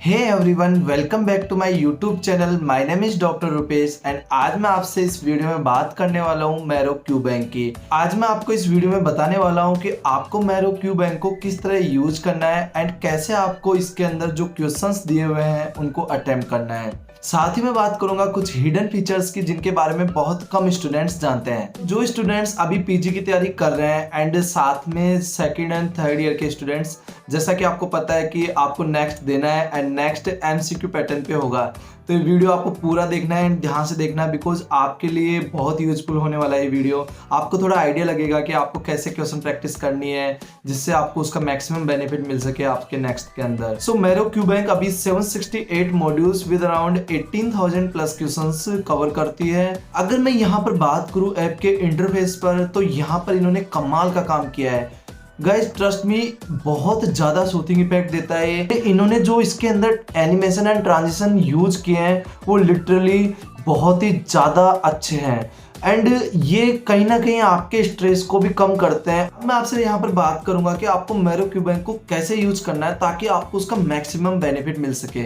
Hey everyone, welcome back to my YouTube channel. My name is doctor Rupesh and आज मैं आपसे इस video में बात करने वाला हूं मैरो क्यू बैंक की। आज मैं आपको इस वीडियो में बताने वाला हूं कि आपको मैरो क्यू बैंक को किस तरह यूज करना है एंड कैसे आपको इसके अंदर जो क्वेश्चंस दिए हुए हैं उनको अटेम्प्ट करना है। साथ ही मैं बात करूंगा कुछ हिडन फीचर्स की जिनके बारे में बहुत कम स्टूडेंट्स जानते हैं। जो स्टूडेंट्स अभी पीजी की तैयारी कर रहे हैं एंड साथ में सेकंड एंड थर्ड ईयर के स्टूडेंट्स, जैसा कि आपको पता है कि आपको नेक्स्ट देना है एंड नेक्स्ट एमसीक्यू पैटर्न पे होगा, तो ये वीडियो आपको पूरा देखना है, ध्यान से देखना है बिकॉज आपके लिए बहुत यूजफुल होने वाला है ये वीडियो। आपको थोड़ा आइडिया लगेगा कि आपको कैसे क्वेश्चन प्रैक्टिस करनी है जिससे आपको उसका मैक्सिमम बेनिफिट मिल सके आपके नेक्स्ट के अंदर। सो मैरो क्यू बैंक अभी 768 modules with around 18,000 plus questions cover करती है। अगर मैं यहाँ पर बात करूँ ऐप के इंटरफेस पर, तो यहाँ पर इन्होंने कमाल का काम किया है गाइस, ट्रस्ट मी, बहुत ज्यादा सूथिंग इफेक्ट देता है। इन्होंने जो इसके अंदर एनिमेशन एंड ट्रांजिशन यूज किए हैं वो लिटरली बहुत ही ज्यादा अच्छे हैं एंड ये कहीं ना कहीं आपके स्ट्रेस को भी कम करते हैं। मैं आपसे यहाँ पर बात करूंगा कि आपको मैरो क्यू बैंक को कैसे यूज करना है ताकि आपको उसका मैक्सिमम बेनिफिट मिल सके।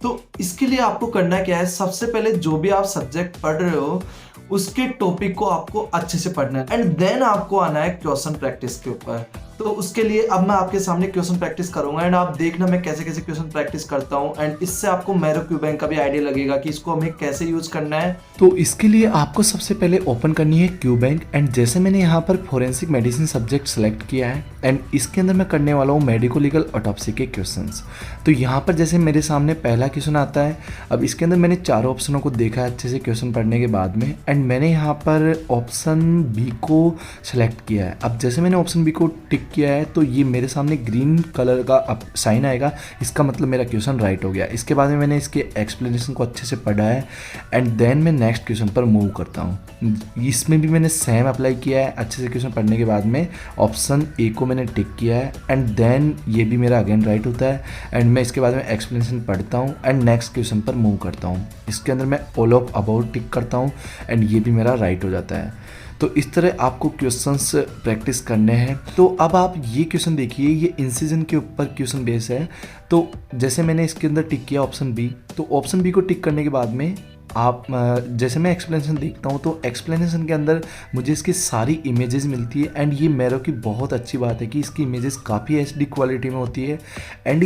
तो इसके लिए आपको करना क्या है, सबसे पहले जो भी आप सब्जेक्ट पढ़ रहे हो उसके टॉपिक को आपको अच्छे से पढ़ना है एंड देन आपको आना है क्वेश्चन प्रैक्टिस के ऊपर। तो उसके लिए अब मैं आपके सामने क्वेश्चन प्रैक्टिस करूंगा एंड आप देखना मैं कैसे कैसे क्वेश्चन प्रैक्टिस करता हूं एंड इससे आपको मैरो क्यू बैंक का भी आइडिया लगेगा कि इसको हमें कैसे यूज करना है। तो इसके लिए आपको सबसे पहले ओपन करनी है क्यू बैंक एंड जैसे मैंने यहाँ पर फोरेंसिक मेडिसिन सब्जेक्ट सेलेक्ट किया है एंड इसके अंदर मैं करने वाला हूँ मेडिको लीगल ऑटोप्सी के क्वेश्चंस। तो यहाँ पर जैसे मेरे सामने पहला क्वेश्चन आता है, अब इसके अंदर मैंने चारों ऑप्शनों को देखा है अच्छे से क्वेश्चन पढ़ने के बाद में एंड मैंने यहाँ पर ऑप्शन बी को सिलेक्ट किया है। अब जैसे मैंने ऑप्शन बी को टिक किया है तो ये मेरे सामने ग्रीन कलर का अब साइन आएगा, इसका मतलब मेरा क्वेश्चन राइट हो गया। इसके बाद में मैंने इसके एक्सप्लेनेशन को अच्छे से पढ़ा है एंड देन मैं नेक्स्ट क्वेश्चन पर मूव करता हूँ। इसमें भी मैंने सेम अप्लाई किया है, अच्छे से क्वेश्चन पढ़ने के बाद में ऑप्शन ए को मैंने टिक किया है एंड देन ये भी मेरा अगेन राइट होता है एंड मैं इसके बाद में एक्सप्लेनेशन पढ़ता हूँ एंड नेक्स्ट क्वेश्चन पर मूव करता हूँ। इसके अंदर मैं ऑल ऑफ अबाउट टिक करता हूँ एंड ये भी मेरा राइट हो जाता है। तो इस तरह आपको क्वेश्चंस प्रैक्टिस करने हैं। तो अब आप ये क्वेश्चन देखिए, ये इंसिजन के ऊपर क्वेश्चन बेस है। तो जैसे मैंने इसके अंदर टिक किया ऑप्शन बी, तो ऑप्शन बी को टिक करने के बाद में आप जैसे मैं एक्सप्लेनेशन देखता हूँ तो एक्सप्लेनेशन के अंदर मुझे इसकी सारी इमेजेस मिलती है एंड ये मैरो की बहुत अच्छी बात है कि इसकी इमेजेस काफ़ी एचडी क्वालिटी में होती है एंड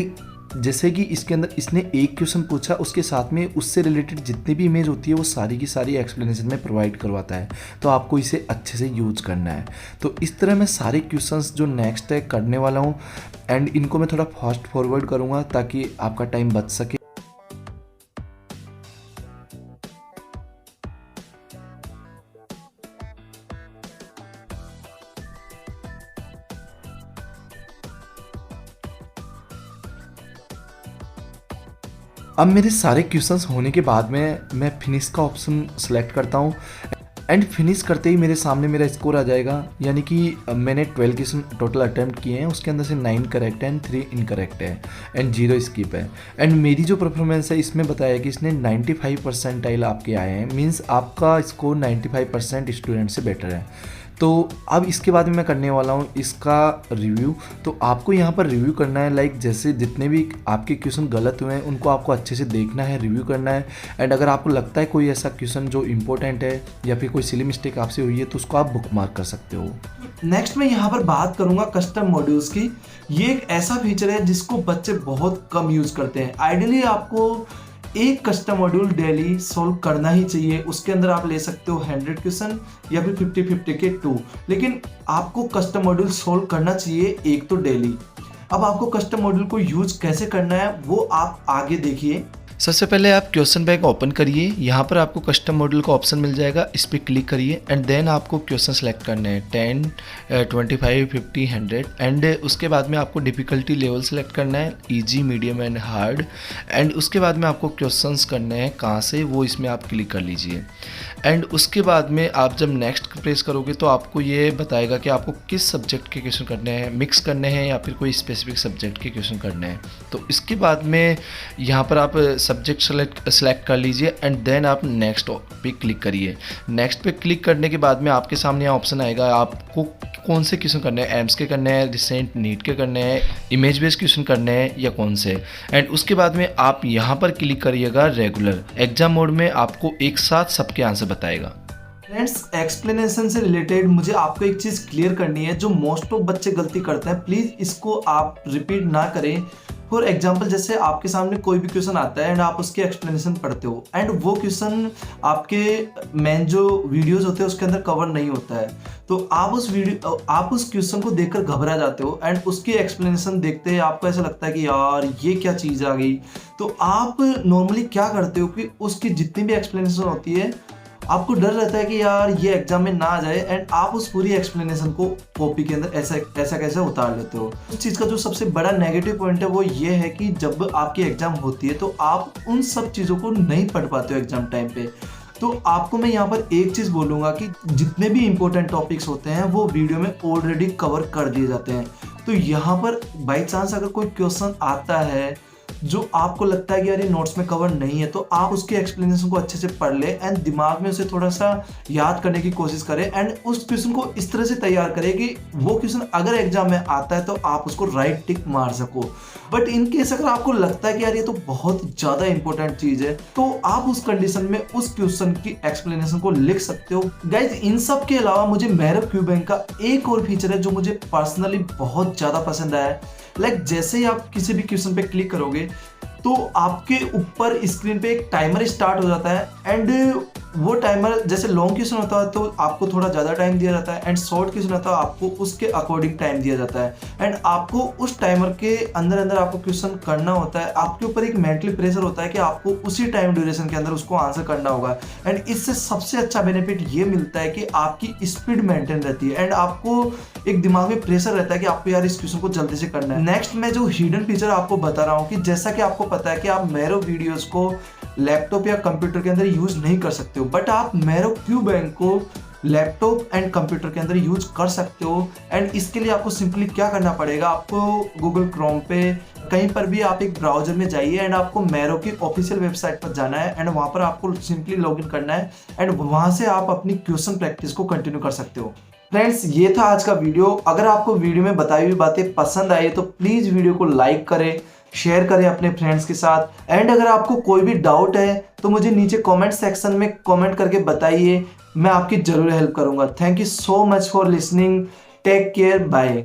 जैसे कि इसके अंदर इसने एक क्वेश्चन पूछा उसके साथ में उससे रिलेटेड जितनी भी इमेज होती है वो सारी की सारी एक्सप्लेनेशन में प्रोवाइड करवाता है। तो आपको इसे अच्छे से यूज करना है। तो इस तरह मैं सारे क्वेश्चंस जो नेक्स्ट है करने वाला हूँ एंड इनको मैं थोड़ा फास्ट फॉरवर्ड करूँगा ताकि आपका टाइम बच सके। अब मेरे सारे क्वेश्चंस होने के बाद में मैं फिनिश का ऑप्शन सेलेक्ट करता हूँ एंड फिनिश करते ही मेरे सामने मेरा स्कोर आ जाएगा, यानी कि मैंने 12 क्वेश्चन टोटल अटैम्प्ट किए हैं, उसके अंदर से 9 करेक्ट है एंड 3 इनकरेक्ट है एंड 0 स्किप है एंड मेरी जो परफॉर्मेंस है इसमें बताया कि इसने 95 परसेंटाइल आपके आए हैं, मीन्स आपका स्कोर 95% स्टूडेंट से बेटर है। तो अब इसके बाद में मैं करने वाला हूँ इसका रिव्यू। तो आपको यहाँ पर रिव्यू करना है, लाइक जैसे जितने भी आपके क्वेश्चन गलत हुए हैं उनको आपको अच्छे से देखना है, रिव्यू करना है एंड अगर आपको लगता है कोई ऐसा क्वेश्चन जो इंपॉर्टेंट है या फिर कोई सिली मिस्टेक आपसे हुई है तो उसको आप बुक मार्क कर सकते हो। नेक्स्ट मैं यहाँ पर बात करूंगा कस्टम मॉड्यूल्स की। ये एक ऐसा फीचर है जिसको बच्चे बहुत कम यूज करते हैं। आइडियली आपको एक कस्टम मॉड्यूल डेली सॉल्व करना ही चाहिए। उसके अंदर आप ले सकते हो 100 क्वेश्चन या फिर 50-50 के 2, लेकिन आपको कस्टम मॉड्यूल सॉल्व करना चाहिए एक तो डेली। अब आपको कस्टम मॉड्यूल को यूज कैसे करना है वो आप आगे देखिए। सबसे पहले आप क्वेश्चन बैंक ओपन करिए, यहाँ पर आपको कस्टम मॉड्यूल का ऑप्शन मिल जाएगा, इस पर क्लिक करिए एंड देन आपको क्वेश्चन सेलेक्ट करने हैं 10, 25, 50, 100 एंड उसके बाद में आपको डिफ़िकल्टी लेवल सेलेक्ट करना है, easy, medium and hard and उसके बाद में आपको क्वेश्चंस करने हैं कहाँ से, वो इसमें आप क्लिक कर लीजिए एंड उसके बाद में आप जब नेक्स्ट प्रेस करोगे तो आपको ये बताएगा कि आपको किस सब्जेक्ट के क्वेश्चन करने हैं, मिक्स करने हैं या फिर कोई स्पेसिफिक सब्जेक्ट के क्वेश्चन करने हैं। तो इसके बाद में यहाँ पर आप सब्जेक्ट सेलेक्ट कर लीजिए एंड देन आप नेक्स्ट पे क्लिक करिए। नेक्स्ट पे क्लिक करने के बाद में आपके सामने यहाँ ऑप्शन आएगा आपको कौन से क्वेश्चन करने हैं, एम्स के करने हैं, रिसेंट नीट के करने हैं, इमेज बेस्ड क्वेश्चन करने हैं या कौन से। एंड उसके बाद में आप यहाँ पर क्लिक करिएगा रेगुलर। एग्जाम मोड में आपको एक साथ सबके आंसर बताएगा। फ्रेंड्स, एक्सप्लेनेशन से रिलेटेड मुझे आपको एक चीज़ क्लियर करनी है, जो मोस्ट ऑफ बच्चे गलती करते हैं, प्लीज़ इसको आप रिपीट ना करें। फॉर एग्जाम्पल, जैसे आपके सामने कोई भी क्वेश्चन आता है एंड आप उसके एक्सप्लेनेशन पढ़ते हो एंड वो क्वेश्चन आपके मेन जो वीडियोस होते हैं उसके अंदर कवर नहीं होता है, तो आप उस क्वेश्चन को देखकर घबरा जाते हो एंड उसकी एक्सप्लेनेशन देखते ही आपको ऐसा लगता है कि यार ये क्या चीज़ आ गई। तो आप नॉर्मली क्या करते हो कि उसकी जितनी भी एक्सप्लेनेशन होती है आपको डर रहता है कि यार ये एग्जाम में ना आ जाए एंड आप उस पूरी एक्सप्लेनेशन को कॉपी के अंदर ऐसा कैसे उतार लेते हो। उस चीज़ का जो सबसे बड़ा नेगेटिव पॉइंट है वो ये है कि जब आपकी एग्जाम होती है तो आप उन सब चीज़ों को नहीं पढ़ पाते हो एग्जाम टाइम पे। तो आपको मैं यहाँ पर एक चीज़ बोलूँगा कि जितने भी इंपॉर्टेंट टॉपिक्स होते हैं वो वीडियो में ऑलरेडी कवर कर दिए जाते हैं। तो यहाँ पर बाई चांस अगर कोई क्वेश्चन आता है जो आपको लगता है कि यार ये नोट्स में कवर नहीं है, तो आप उसके एक्सप्लेनेशन को अच्छे से पढ़ ले एंड दिमाग में उसे थोड़ा सा याद करने की कोशिश करें एंड उस क्वेश्चन को इस तरह से तैयार करें कि वो क्वेश्चन अगर एग्जाम में आता है तो आप उसको राइट टिक मार सको। बट इन केस अगर आपको लगता है कि यार ये तो बहुत ज़्यादा इंपॉर्टेंट चीज़ है, तो आप उस कंडीशन में उस क्वेश्चन की एक्सप्लेनेशन को लिख सकते हो। गाइज, इन सब के अलावा मुझे मैरो क्यू बैंक का एक और फीचर है जो मुझे पर्सनली बहुत ज़्यादा पसंद आया है। जैसे ही आप किसी भी क्वेश्चन पे क्लिक करोगे तो आपके ऊपर स्क्रीन पे एक टाइमर स्टार्ट हो जाता है एंड वो टाइमर, जैसे लॉन्ग क्वेश्चन होता है तो आपको थोड़ा ज़्यादा टाइम दिया जाता है एंड शॉर्ट क्वेश्चन होता है आपको उसके अकॉर्डिंग टाइम दिया जाता है एंड आपको उस टाइमर के अंदर आपको क्वेश्चन करना होता है। आपके ऊपर एक मेंटली प्रेशर होता है कि आपको उसी टाइम ड्यूरेशन के अंदर उसको आंसर करना होगा एंड इससे सबसे अच्छा बेनिफिट ये मिलता है कि आपकी स्पीड मेंटेन रहती है एंड आपको एक दिमाग में प्रेशर रहता है कि आपको यार इस क्वेश्चन को जल्दी से करना है। नेक्स्ट मैं जो हिडन फीचर आपको बता रहा हूँ कि जैसा कि आपको पता है कि आप मैरो वीडियोस को लैपटॉप या कंप्यूटर के अंदर यूज नहीं कर सकते हो, बट आप मैरो क्यू बैंक को लैपटॉप एंड कंप्यूटर के अंदर यूज कर सकते हो। एंड इसके लिए आपको सिंपली क्या करना पड़ेगा, आपको गूगल क्रोम पे कहीं पर भी आप एक ब्राउजर में जाइए एंड आपको मैरो की ऑफिशियल वेबसाइट पर जाना है एंड वहाँ पर आपको सिंपली लॉगिन करना है एंड वहाँ से आप अपनी क्वेश्चन प्रैक्टिस को कंटिन्यू कर सकते हो। फ्रेंड्स, ये था आज का वीडियो। अगर आपको वीडियो में बताई हुई बातें पसंद आई तो प्लीज़ वीडियो को लाइक करें, शेयर करें अपने फ्रेंड्स के साथ एंड अगर आपको कोई भी डाउट है तो मुझे नीचे कमेंट सेक्शन में कमेंट करके बताइए, मैं आपकी ज़रूर हेल्प करूंगा। Thank you so much for listening. Take care, bye.